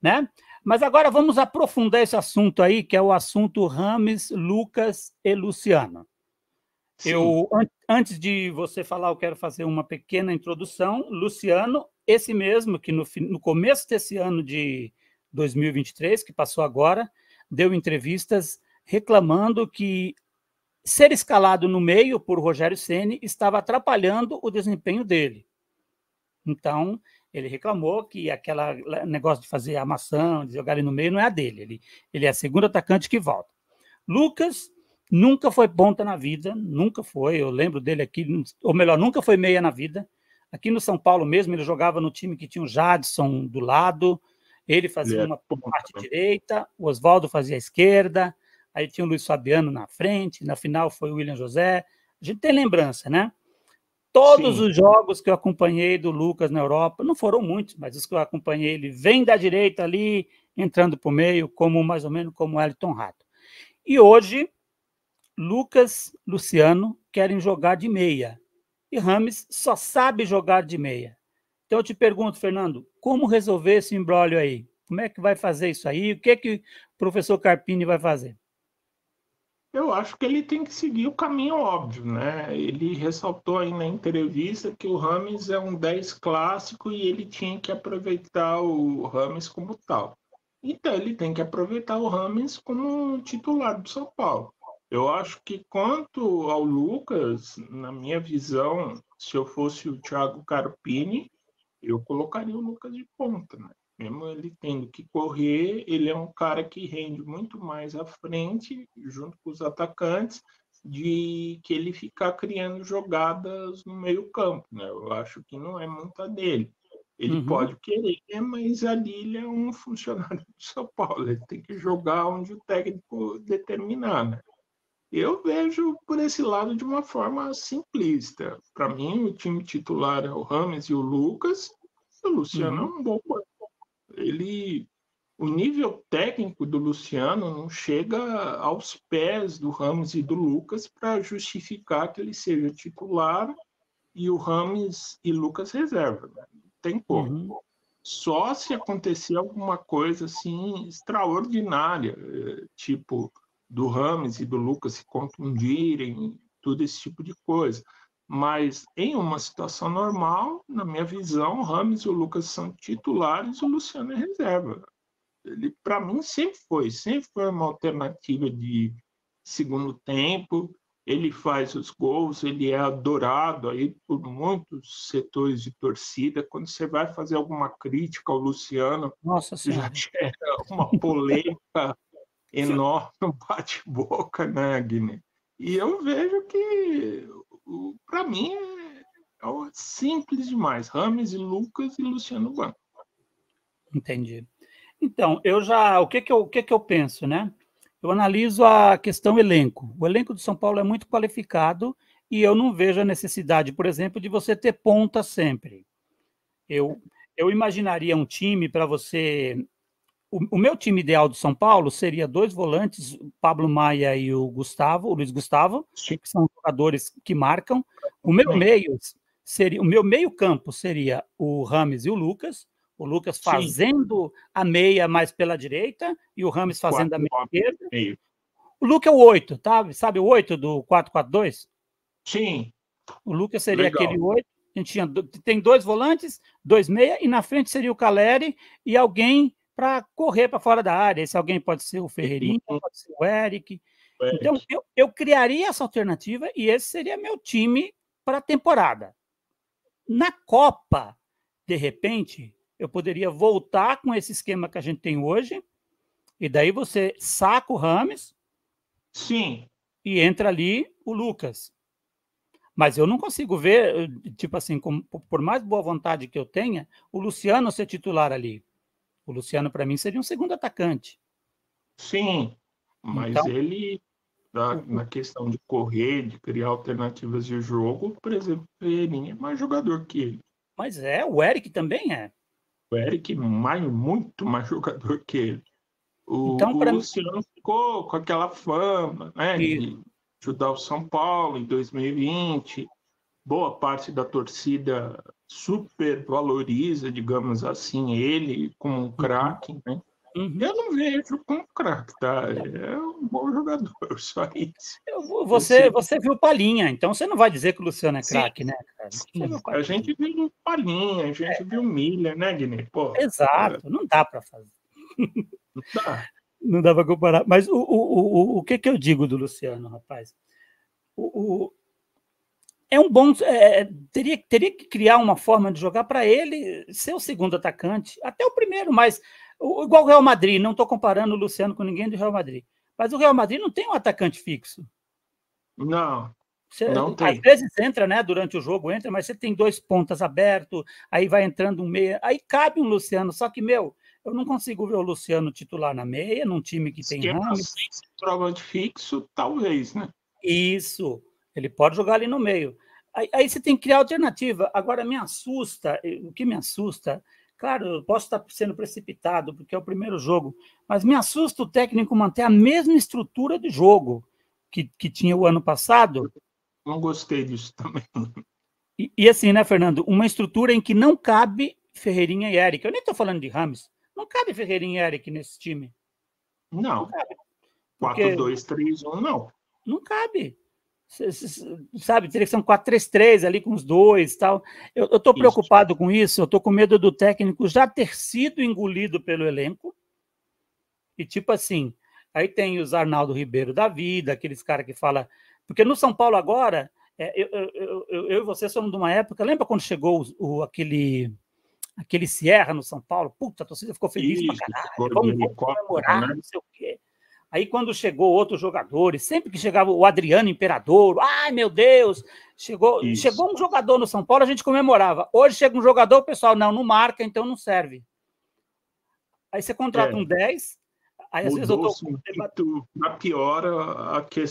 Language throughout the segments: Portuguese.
né? Mas agora vamos aprofundar esse assunto aí, que é o assunto Rames, Lucas e Luciano. Antes de você falar, eu quero fazer uma pequena introdução. Luciano, esse mesmo que no começo desse ano de 2023, que passou agora, deu entrevistas reclamando que ser escalado no meio por Rogério Ceni estava atrapalhando o desempenho dele. Então, ele reclamou que aquele negócio de fazer armação, de jogar ele no meio, não é a dele. Ele é segundo atacante que volta. Lucas nunca foi ponta na vida, nunca foi. Eu lembro dele aqui, ou melhor, nunca foi meia na vida. Aqui no São Paulo mesmo, ele jogava no time que tinha o Jadson do lado, ele fazia uma parte direita, o Oswaldo fazia a esquerda, aí tinha o Luiz Fabiano na frente, na final foi o William José. A gente tem lembrança, né? Todos os jogos que eu acompanhei do Lucas na Europa, não foram muitos, mas os que eu acompanhei, ele vem da direita ali, entrando para o meio, mais ou menos como o Elton Rato. E hoje, Lucas, Luciano querem jogar de meia. E Rames só sabe jogar de meia. Então eu te pergunto, Fernando, como resolver esse imbróglio aí? Como é que vai fazer isso aí? O que o professor Carpini vai fazer? Eu acho que ele tem que seguir o caminho óbvio, né? Ele ressaltou aí na entrevista que o Rames é um 10 clássico e ele tinha que aproveitar o Rames como tal. Então ele tem que aproveitar o Rames como titular do São Paulo. Eu acho que quanto ao Lucas, na minha visão, se eu fosse o Thiago Carpini, eu colocaria o Lucas de ponta, né? Mesmo ele tendo que correr, ele é um cara que rende muito mais à frente, junto com os atacantes, de que ele ficar criando jogadas no meio-campo, né? Eu acho que não é muito a dele. Ele pode querer, mas ali ele é um funcionário do São Paulo, ele tem que jogar onde o técnico determinar, né? Eu vejo por esse lado de uma forma simplista. Para mim, o time titular é o Rames e o Lucas. O Luciano é um bom. O nível técnico do Luciano não chega aos pés do Rames e do Lucas para justificar que ele seja titular e o Rames e Lucas reserva. Né? Não tem como. Só se acontecer alguma coisa assim extraordinária, tipo do Rames e do Lucas se contundirem, tudo esse tipo de coisa. Mas em uma situação normal, na minha visão, o Rames e o Lucas são titulares, o Luciano é reserva. Ele, para mim, sempre foi uma alternativa de segundo tempo. Ele faz os gols, ele é adorado aí por muitos setores de torcida. Quando você vai fazer alguma crítica ao Luciano, Nossa já Senhora, gera uma polêmica enorme, um bate-boca, né, Guiné? E eu vejo que, para mim, é simples demais. Rames e Lucas e Luciano Banco. entendi. Então, o que eu penso, né? Eu analiso a questão elenco. O elenco do São Paulo é muito qualificado e eu não vejo a necessidade, por exemplo, de você ter ponta sempre. Eu imaginaria um time para você. O meu time ideal do São Paulo seria 2 volantes, o Pablo Maia e o Luiz Gustavo, Sim. que são jogadores que marcam. O meu meio campo seria o Rames e o Lucas fazendo a meia mais pela direita e o Rames fazendo a meia esquerda. O Lucas é o 8, tá? Sabe o 8 do 4-4-2? Sim. O Lucas seria aquele 8. A gente tem 2 volantes, 2 meia, e na frente seria o Caleri e alguém para correr para fora da área. Esse alguém pode ser o Ferreirinha, pode ser o Eric. Então, eu criaria essa alternativa e esse seria meu time para a temporada. Na Copa, de repente, eu poderia voltar com esse esquema que a gente tem hoje, e daí você saca o Rames. Sim. E entra ali o Lucas. Mas eu não consigo ver, tipo assim, por mais boa vontade que eu tenha, o Luciano ser titular ali. O Luciano, para mim, seria um segundo atacante. Sim, mas então, ele, na questão de correr, de criar alternativas de jogo, por exemplo, ele é mais jogador que ele. Mas o Eric também é. O Eric muito mais jogador que ele. Então, O Luciano ficou com aquela fama, né, de ajudar o São Paulo em 2020. Boa parte da torcida super valoriza, digamos assim, ele como um craque, né? Uhum. Eu não vejo como craque, tá? É um bom jogador, só isso. Você viu Palhinha, então você não vai dizer que o Luciano é Sim, craque, né, cara? Você viu a Palhinha. gente viu Palhinha, a gente viu Miller, né, Guilherme? Pô, Exato, não dá para fazer. tá. Não dá para comparar. Mas o que eu digo do Luciano, rapaz? O, é um bom. Teria que criar uma forma de jogar para ele ser o segundo atacante, até o primeiro, mas igual o Real Madrid, não estou comparando o Luciano com ninguém do Real Madrid. Mas o Real Madrid não tem um atacante fixo. Não, não Às tem. vezes entra, né? Durante o jogo entra, mas você tem 2 pontas abertos, aí vai entrando um meia, aí cabe um Luciano. Só que, meu, eu não consigo ver o Luciano titular na meia, num time que tem Esquema Rames. sem centroavante fixo, talvez, né? Isso, ele pode jogar ali no meio. Aí você tem que criar alternativa. Agora, me assusta, o que me assusta, claro, eu posso estar sendo precipitado, porque é o primeiro jogo, mas me assusta o técnico manter a mesma estrutura de jogo que tinha o ano passado. Não gostei disso também. E assim, né, Fernando? Uma estrutura em que não cabe Ferreirinha e Eric. Eu nem estou falando de Rames. Não cabe Ferreirinha e Eric nesse time. Não Não, cabe. quatro Porque dois três um não. não cabe. Sabe, teria que ser um 4-3-3 ali com os dois e tal. Eu estou Isso. preocupado com isso, eu estou com medo do técnico já ter sido engolido pelo elenco. E tipo assim, aí tem os Arnaldo Ribeiro da vida, aqueles caras que falam. Porque no São Paulo agora, eu e você somos de uma época. Lembra quando chegou aquele Sierra no São Paulo? Puta, a torcida ficou feliz pra Isso, caralho. gol de Vamos helicóptero, comemorar, né? não sei o quê. Aí quando chegou outros jogadores, sempre que chegava o Adriano Imperador, ai meu Deus, chegou Isso. um jogador no São Paulo, a gente comemorava. Hoje chega um jogador, o pessoal não marca, então não serve. Aí você contrata um 10, aí às vezes eu tô. Mudou-se muito na piora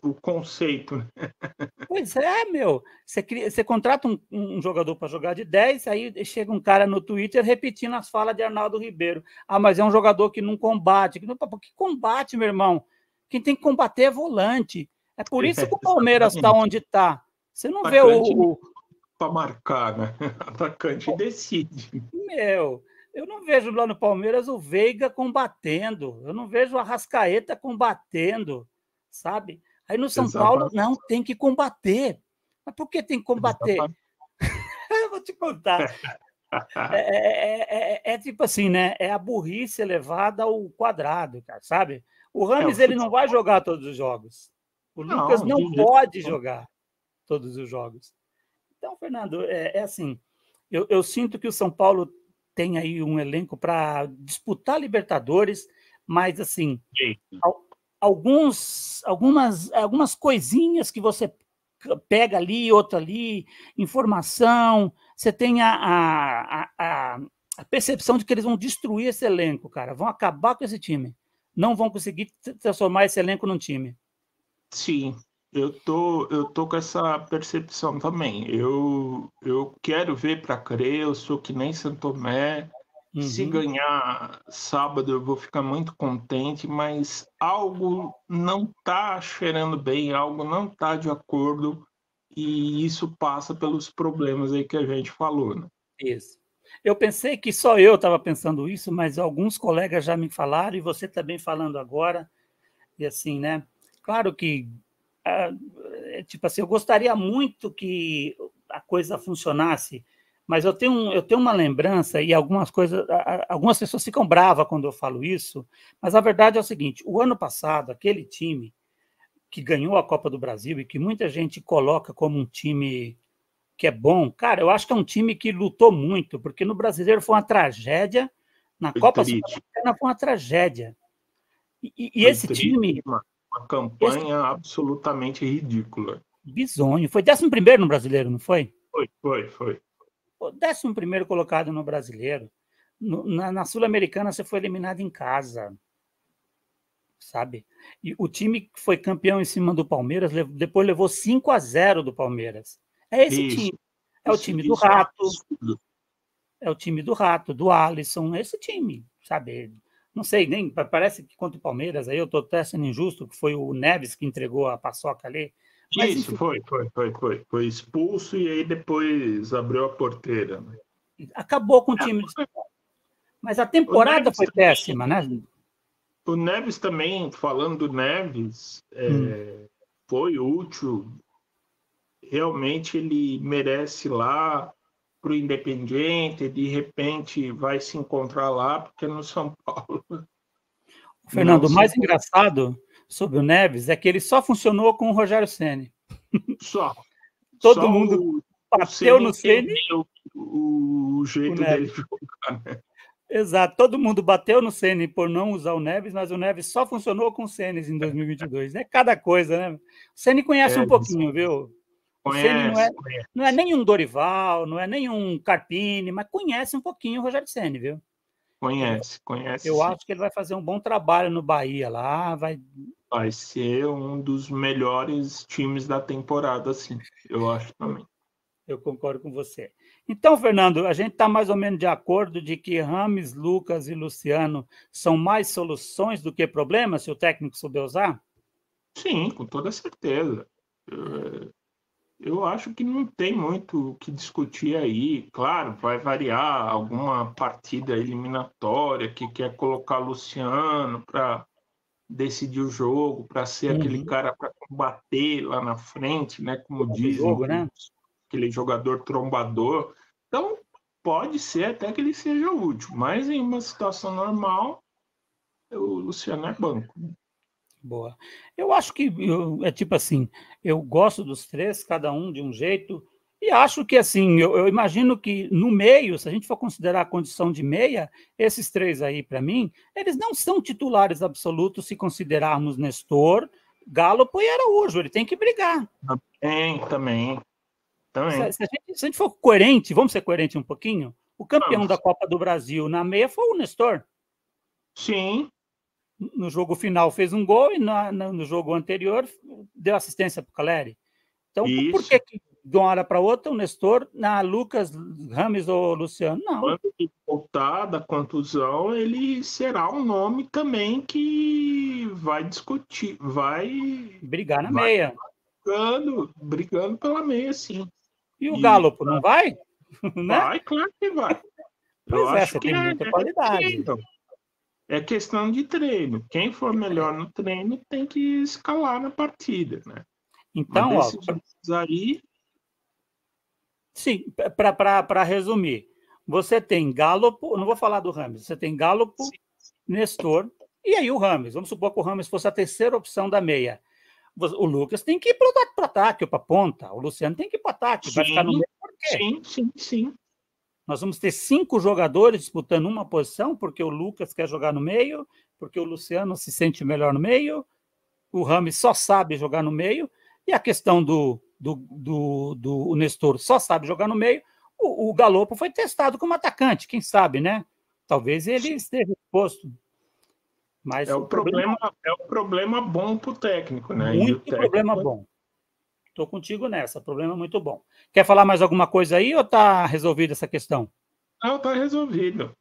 o conceito, né? Pois é, meu. Você contrata um jogador para jogar de 10, aí chega um cara no Twitter repetindo as falas de Arnaldo Ribeiro. Ah, mas é um jogador que não combate. Que combate, meu irmão? Quem tem que combater é volante. É por isso que o Palmeiras está Exatamente. onde está. Você não vê Atacante para marcar, né? Atacante decide. Meu, eu não vejo lá no Palmeiras o Veiga combatendo. Eu não vejo o Arrascaeta combatendo, sabe? Aí no São Paulo, Exatamente. não, tem que combater. Mas por que tem que combater? Exatamente. Eu vou te contar. É tipo assim, né? É a burrice elevada ao quadrado, cara, sabe? O O Rames ele não vai futebol jogar todos os jogos. O Lucas não, não de jeito pode nenhum. jogar todos os jogos. Então, Fernando, é assim. Eu sinto que o São Paulo tem aí um elenco para disputar Libertadores, mas assim, algumas coisinhas que você pega ali, outra ali, informação, você tem a percepção de que eles vão destruir esse elenco, cara, vão acabar com esse time, não vão conseguir transformar esse elenco num time. Sim, eu tô com essa percepção também. Eu quero ver para crer, eu sou que nem Santo Tomé. Se Uhum. ganhar sábado, eu vou ficar muito contente, mas algo não está cheirando bem, algo não está de acordo, e isso passa pelos problemas aí que a gente falou, né? Isso. Eu pensei que só eu estava pensando isso, mas alguns colegas já me falaram, e você também falando agora, e assim, né? Claro que, ah, tipo assim, eu gostaria muito que a coisa funcionasse, mas eu tenho uma lembrança, e algumas coisas, algumas pessoas ficam bravas quando eu falo isso, mas a verdade é o seguinte: o ano passado, aquele time que ganhou a Copa do Brasil e que muita gente coloca como um time que é bom, cara, eu acho que é um time que lutou muito, porque no Brasileiro foi uma tragédia, na Foi Copa triste, Sul-Americana foi uma tragédia. E foi esse triste, time, uma esse campanha absolutamente ridícula. bizonho, foi 11º no Brasileiro, não foi? Foi. 11º colocado no Brasileiro. Na Sul-Americana você foi eliminado em casa, sabe? E o time que foi campeão em cima do Palmeiras, depois levou 5-0 do Palmeiras. É esse Isso, time. É o isso, time do isso é um Rato, absurdo. é o time do Rato, do Alisson, esse time, sabe? Não sei, nem parece que contra o Palmeiras, aí eu estou até sendo injusto, que foi o Neves que entregou a paçoca ali, Mas, Isso, enfim, foi expulso e aí depois abriu a porteira, né? acabou com o time. Mas a O temporada Neves foi também, péssima, né? o Neves também, falando do Neves, foi útil. Realmente ele merece lá para o Independiente, de repente vai se encontrar lá, porque no São Paulo não Fernando, o se mais encontra. engraçado sobre o Neves é que ele só funcionou com o Rogério Ceni. Só, Todo só mundo o bateu Ceni no Ceni, entendeu o o jeito dele Neves. jogar, né? Exato, todo mundo bateu no Ceni por não usar o Neves, mas o Neves só funcionou com o Ceni em 2022. É cada coisa, né? O Ceni conhece É, um pouquinho, viu? O Ceni conhece, não é conhece, nem um Dorival, não é nem um Carpini, mas conhece um pouquinho o Rogério Ceni, viu? conhece, conhece Eu sim. acho que ele vai fazer um bom trabalho no Bahia lá, vai. Vai ser um dos melhores times da temporada, sim. Eu acho também. Eu concordo com você. Então, Fernando, a gente está mais ou menos de acordo de que Rames, Lucas e Luciano são mais soluções do que problemas, se o técnico souber usar? Sim, com toda certeza. Eu acho que não tem muito o que discutir aí. Claro, vai variar alguma partida eliminatória que quer colocar Luciano para decidir o jogo, para ser aquele Uhum. cara para combater lá na frente, né? Como Do dizem, jogo, né? aquele jogador trombador. Então, pode ser até que ele seja útil, mas em uma situação normal, o Luciano é banco. Boa. Eu acho que é tipo assim, eu gosto dos três, cada um de um jeito, e acho que assim, eu imagino que no meio, se a gente for considerar a condição de meia, esses três aí, para mim, eles não são titulares absolutos se considerarmos Nestor, Galo e Araújo, ele tem que brigar. Tem, também, também. Se a gente for coerente, vamos ser coerente um pouquinho, o campeão da Vamos. Copa do Brasil na meia foi o Nestor. Sim, No jogo final fez um gol e no jogo anterior deu assistência para o Caleri. Então, por isso. que de uma hora para outra o Nestor, na Lucas, Rames ou Luciano? Não, Quando ele voltar da contusão, ele será um nome também que vai discutir, brigar na vai meia. brigando pela meia, sim. E o E Galo, não vai? Né? vai, claro que vai. Eu Pois é, acho você que tem muita qualidade. treino. É questão de treino. Quem for melhor no treino tem que escalar na partida, né? Mas Então, ó, desses jogos aí, sim, para resumir, você tem Galo, não vou falar do Rames, você tem Galo, Nestor, e aí o Rames. Vamos supor que o Rames fosse a terceira opção da meia. O Lucas tem que ir para o ataque ou para a ponta. O Luciano tem que ir para o ataque. Vai ficar no sim, meio por quê? sim, sim, sim. Nós vamos ter 5 jogadores disputando uma posição, porque o Lucas quer jogar no meio, porque o Luciano se sente melhor no meio, o Rames só sabe jogar no meio, e a questão do Nestor só sabe jogar no meio. O Galopo foi testado como atacante, quem sabe, né? Talvez ele esteja exposto. Mas o problema É o problema bom para o técnico, né? E o muito problema técnico bom. Estou contigo nessa, problema muito bom. Quer falar mais alguma coisa aí ou está resolvida essa questão? não está resolvido.